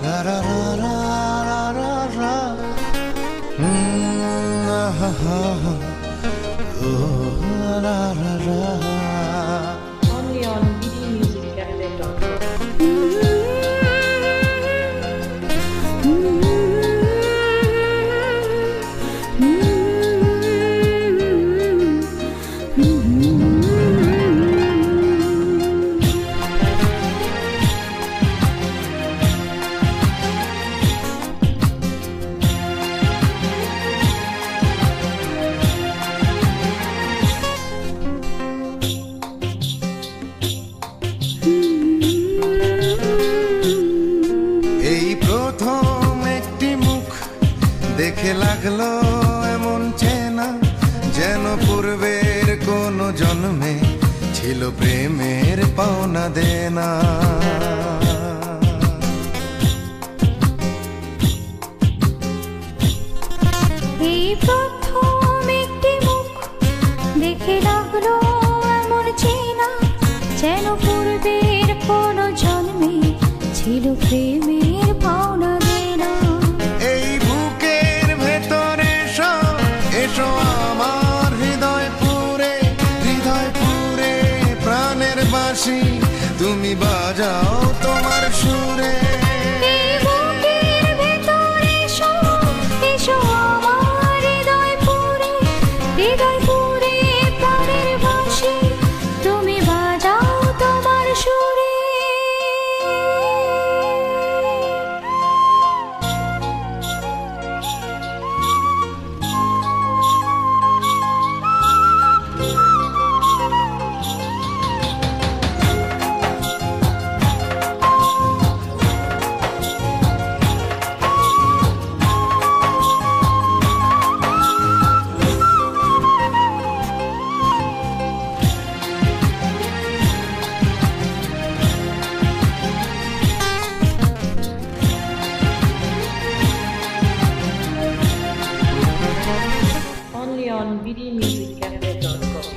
La la la la la la la. Ah, ah, ah. Oh, la la la. Only on bdmusiccafe.com. দেখে লাগলো এমন চেনা, যেন পূর্বের কোনো জন্মে ছিল প্রেমের পাওনা দেনা। এই প্রথম একটি মুখ দেখে লাগলো এমন চেনা, যেন পূর্বের কোনো জন্মে ছিল প্রেমের পাওনা দেনা। এসো আমার হৃদয় পুরে প্রাণের বাঁশি, তুমি বাজাও তোমার সুরে। এসো আমার হৃদয় পুরে প্রাণের বাঁশি, তুমি বাজাও তোমার সুরে। Only on bdmusiccafe.com.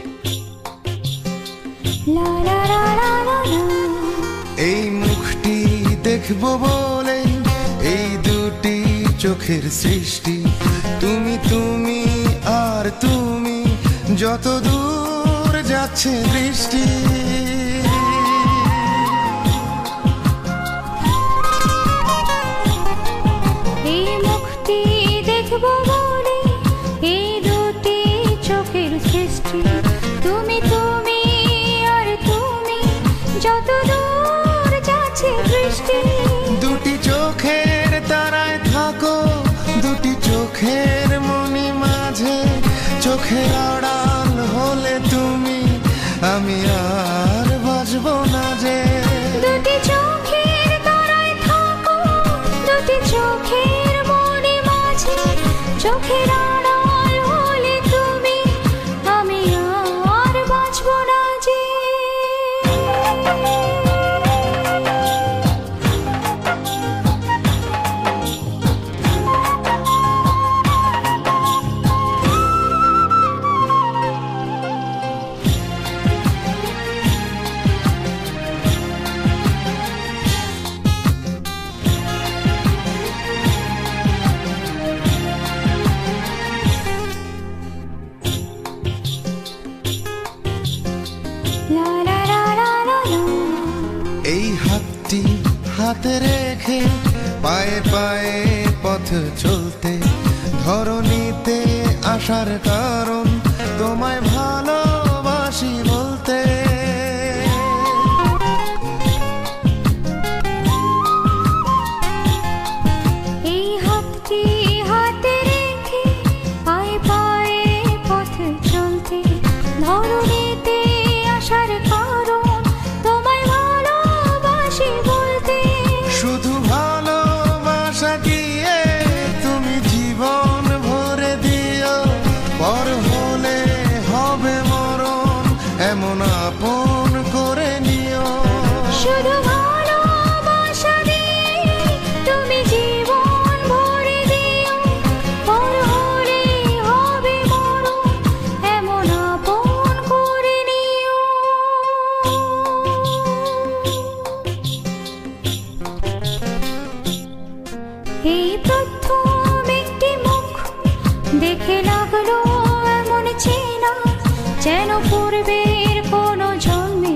লা লা লা লা লা লা। এই মুখটি দেখবো বলে এই দুটি চোখের সৃষ্টি, তুমি আর তুমি, যত দূর যাচ্ছে দৃষ্টি। এই মুখটি দেখবো বলে এই দুটি চোখের সৃষ্টি, তুমি আর তুমি, যত দূর যাচ্ছে দৃষ্টি। দুটি চোখের তারায় থাকো, দুটি চোখের মনি মাঝে, চোখের আড়াল হলে তুমি, আমি আর বাঁচবো না যে। দুটি চোখের তারায় থাকো, দুটি চোখের মনি মাঝে, চোখের আড়াল হলে তুমি, আমি আর বাঁচবো না যে। লা লা লা লা লা লা। এই হাতটি হাতে রেখে পায়ে পায়ে পথ চলতে, ধরণীতে আসার কারণ তোমায় ভালোবাসি বলতে। এই হাতটি হাতে রেখে পায়ে পায়ে পথ চলতে, ধরণীতে আসার কারণ তোমায় ভালোবাসি বলতে। শুধু ভালোবাসা দিয়ে তুমি জীবন ভরে দিও, পর হলে হবে মন যেন পূর্বের কোনো জন্মে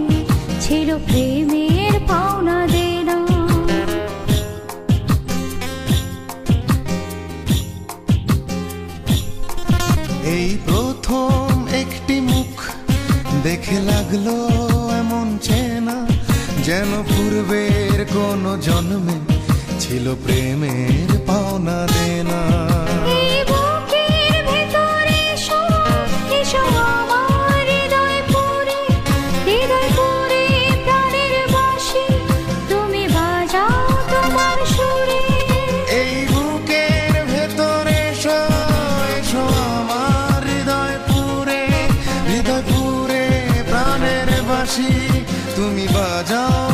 ছিল প্রেমের পাওনা দেনা। এই প্রথম একটি মুখ দেখে লাগলো এমন চেনা, যেন পূর্বের কোনো জন্মে ছিল প্রেমের পাওনা দেনা। এই বুকের ভেতরে এসো, এসো আমার হৃদয় পুরে, হৃদয় পুরে প্রাণের বাঁশি তুমি বাজাও তোমার সুরে। এই বুকের ভেতরে এসো, এসো আমার হৃদয় পুরে, হৃদয় পুরে প্রাণের বাঁশি তুমি বাজাও